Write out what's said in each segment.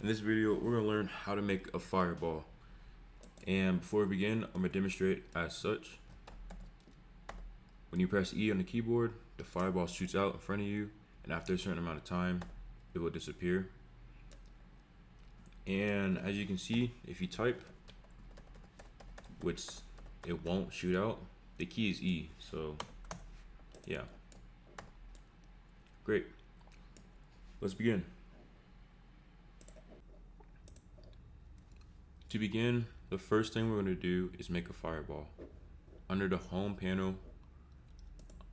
In this video, we're going to learn how to make a fireball. And before we begin, I'm going to demonstrate as such. When you press E on the keyboard, the fireball shoots out in front of you, and after a certain amount of time, it will disappear. And as you can see, if you type, which it won't shoot out, the key is E, so yeah. Great. Let's begin. To begin, the first thing we're going to do is make a fireball. Under the home panel,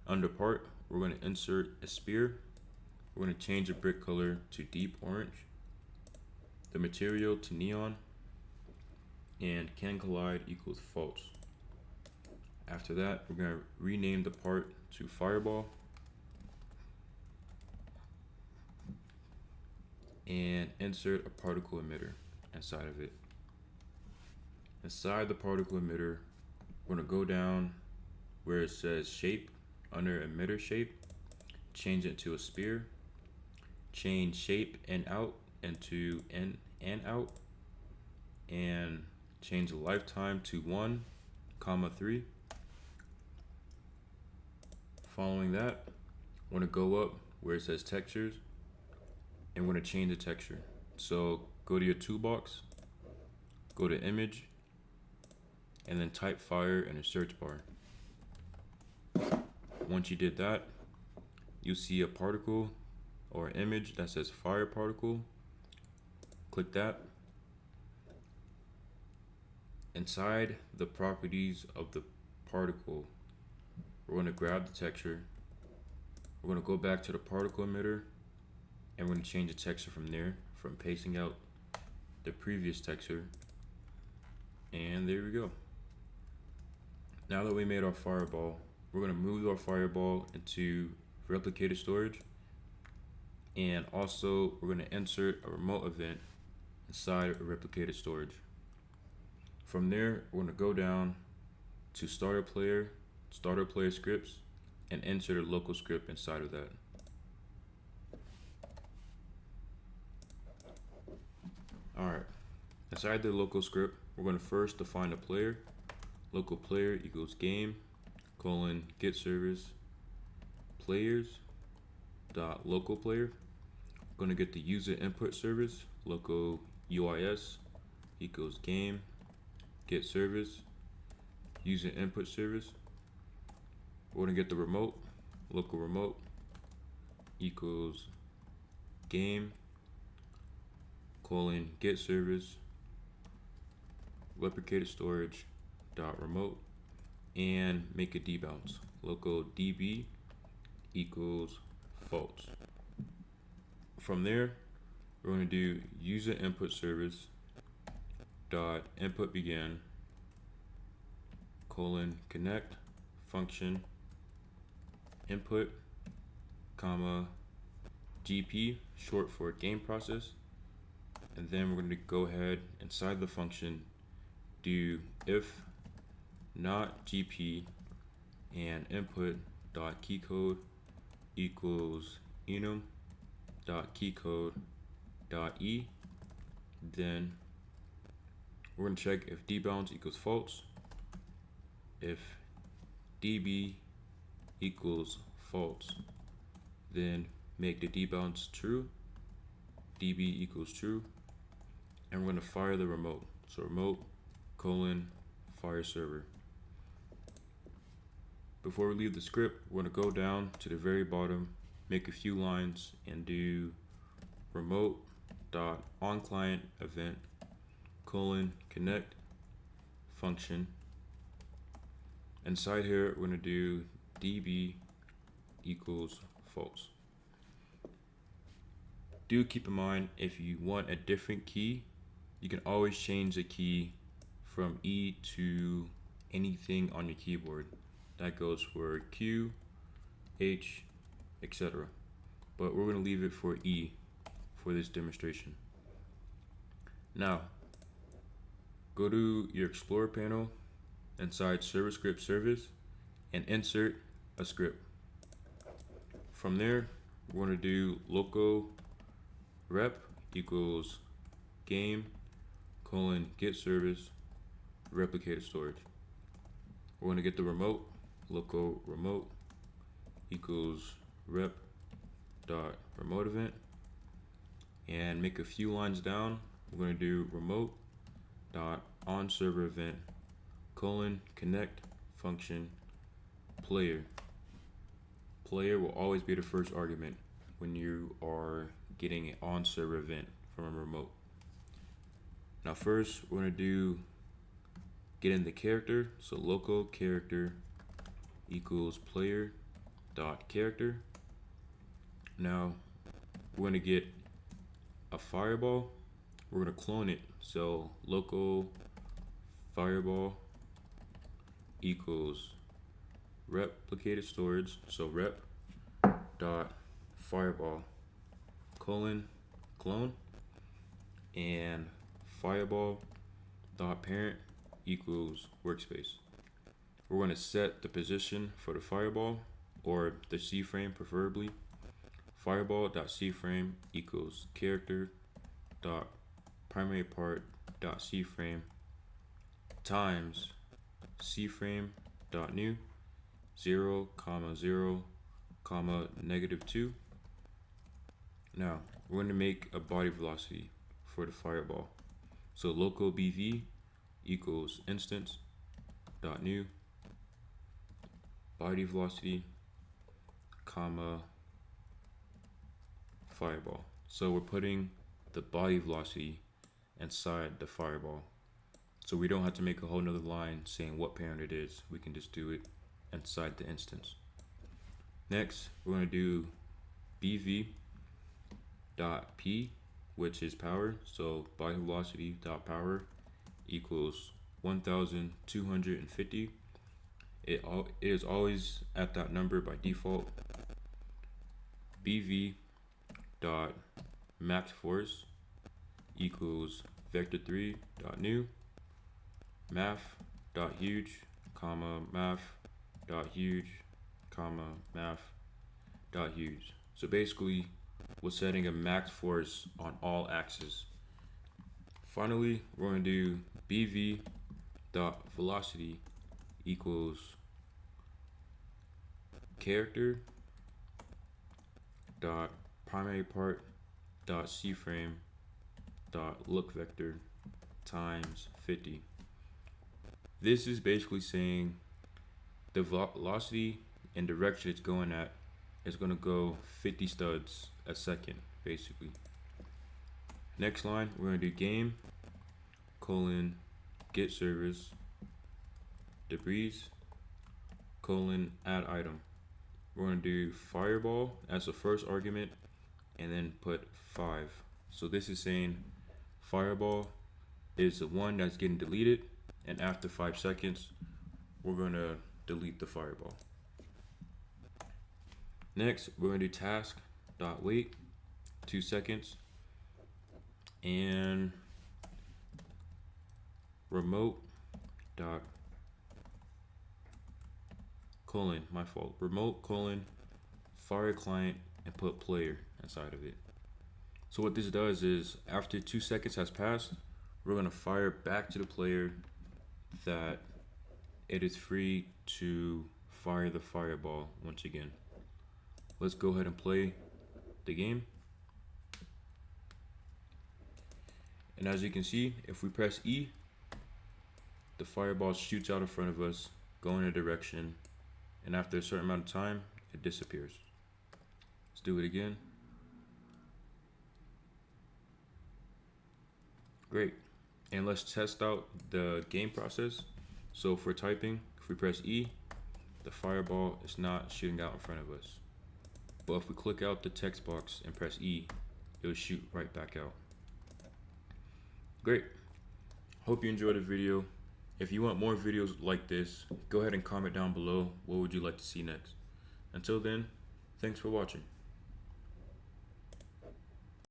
under part, we're going to insert a spear. We're going to change the brick color to deep orange, the material to neon, and can collide equals false. After that, we're going to rename the part to fireball and insert a particle emitter inside of it. Inside the particle emitter, we're going to go down where it says shape, under emitter shape, change it to a spear, change shape and out into in and out, and change the lifetime to 1,3. Following that, we're going to go up where it says textures, and we're going to change the texture. So go to your toolbox, go to image, and then type fire in the search bar. Once you did that, you'll see a particle or image that says fire particle. Click that. Inside the properties of the particle, we're going to grab the texture. We're going to go back to the particle emitter, and we're going to change the texture from there, from pasting out the previous texture. And there we go. Now that we made our fireball, we're going to move our fireball into replicated storage, and also we're going to insert a remote event inside of replicated storage. From there, we're going to go down to starter player scripts, and insert a local script inside of that. Alright, inside the local script, we're going to first define a player. Local player equals game, get service players dot local player. We're going to get the user input service, local UIS equals game, get service, user input service. We're going to get the remote, local remote equals game, get service, replicated storage dot remote, and make a debounce, local db equals false. From there, we're going to do user input service dot input begin connect function input comma gp, short for game process. And then we're going to go ahead inside the function, do if not gp and input dot keycode equals enum dot keycode dot e. Then we're going to check if debounce equals false. If db equals false, then make the debounce true, db equals true, and we're going to fire the remote. So remote fire server. Before we leave the script, we're going to go down to the very bottom, make a few lines, and do remote dot on client event connect function. Inside here, we're going to do db equals false. Do keep in mind, if you want a different key, you can always change the key from E to anything on your keyboard. That goes for Q, H, etc. But we're going to leave it for E for this demonstration. Now, go to your Explorer panel inside Server Script Service and insert a script. From there, we're going to do local rep equals game colon get service replicated storage. We're going to get the remote, local remote equals rep dot remote event, and make a few lines down. We're going to do remote dot on server event colon connect function player. Player will always be the first argument when you are getting an on server event from a remote. Now first we're going to do get in the character, so local character equals player dot character. Now we're going to get a fireball. We're going to clone it, so local fireball equals replicated storage, so rep dot fireball colon clone, and fireball dot parent equals workspace. We're going to set the position for the fireball, or the C frame preferably. Fireball dot C frame equals character dot primary part dot C frame times C frame dot new 0, 0, -2. Now we're going to make a body velocity for the fireball. So local BV equals instance dot new body velocity, fireball. So we're putting the body velocity inside the fireball. So we don't have to make a whole nother line saying what parent it is. We can just do it inside the instance. Next, we're going to do BV dot P, which is power. So body velocity dot power equals 1250. It is always at that number by default. BV dot max force equals vector3 dot new math dot huge math dot huge math dot huge. So basically we're setting a max force on all axes. Finally, we're going to do BV dot velocity equals character dot primary part dot C frame dot look vector times 50. This is basically saying the velocity and direction it's going at is going to go 50 studs a second, basically. Next line, we're going to do game colon get service debris colon add item. We're going to do fireball as the first argument and then put 5. So this is saying fireball is the one that's getting deleted, and after 5 seconds we're going to delete the fireball. Next, we're going to do task dot wait 2 seconds and remote dot colon remote colon fire client and put player inside of it. So what this does is after 2 seconds has passed, we're going to fire back to the player that it is free to fire the fireball once again. Let's go ahead and play the game. And as you can see, if we press E, the fireball shoots out in front of us, going in a direction, and after a certain amount of time, it disappears. Let's do it again. Great. And let's test out the game process. So if we're typing, if we press E, the fireball is not shooting out in front of us. But if we click out the text box and press E, it'll shoot right back out. Great. Hope you enjoyed the video. If you want more videos like this, go ahead and comment down below what would you like to see next. Until then, thanks for watching.